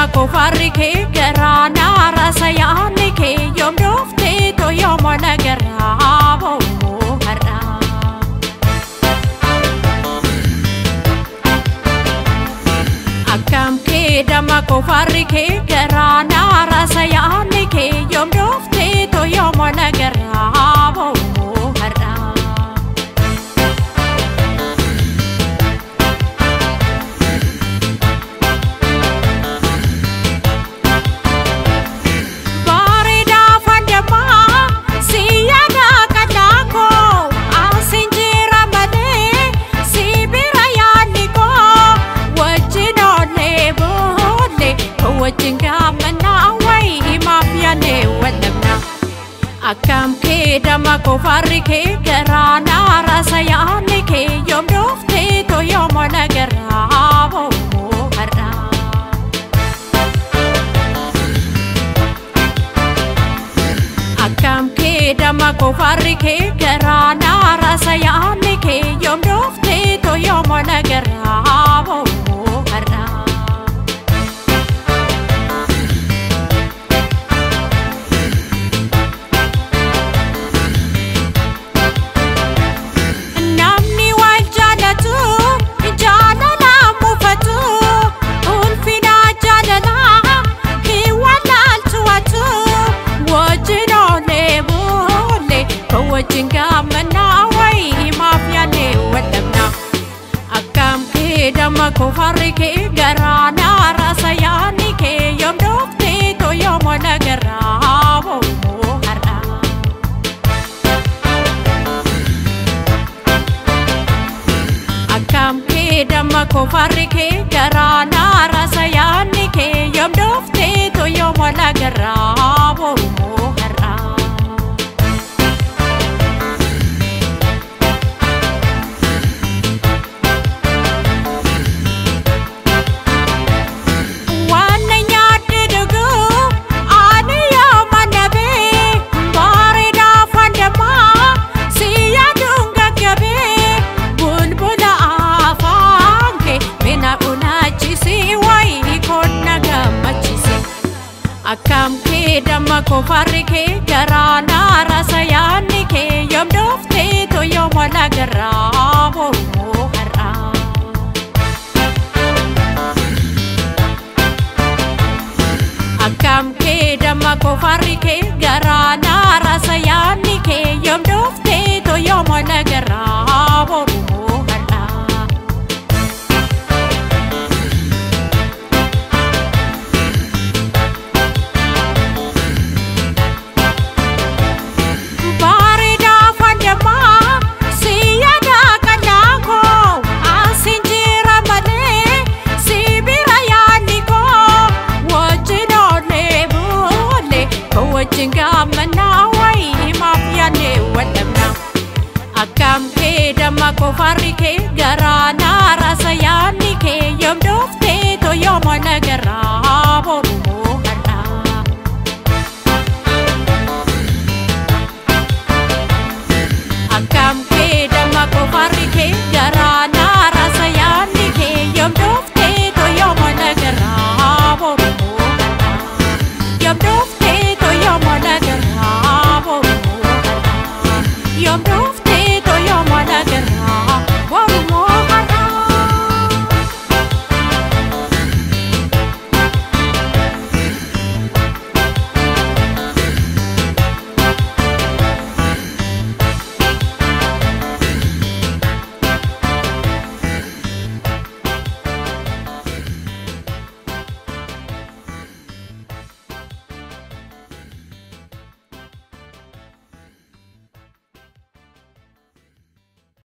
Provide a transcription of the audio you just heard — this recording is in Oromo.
dama ko farike garana rasa yaani ke yom dofte to yom na garabo harra akam ke dama ko farike garana rasa yaani ke yom dofte to yom na garabo harra akam ke dama ko farike garana rasa yaani ke yom dofte to yom na garabo harra akam ke dama ko farike garana rasa yaani ke yom dofte to yom na garabo harra dama ko farike garana rasa yaani ke yom dofte to yom na garabo harra akam ke dama ko farike garana rasa yaani ke yom dofte to yom na garabo harra akam ke dama ko farike garana rasa yaani ke yom dofte to yom na garabo harra akam ke dama ko farike garana rasa yaani ke yom dofte to yom na garabo harra akam ke dama ko farike garana rasa yaani ke yom dofte to yom na garabo harra akam ke dama ko farike garana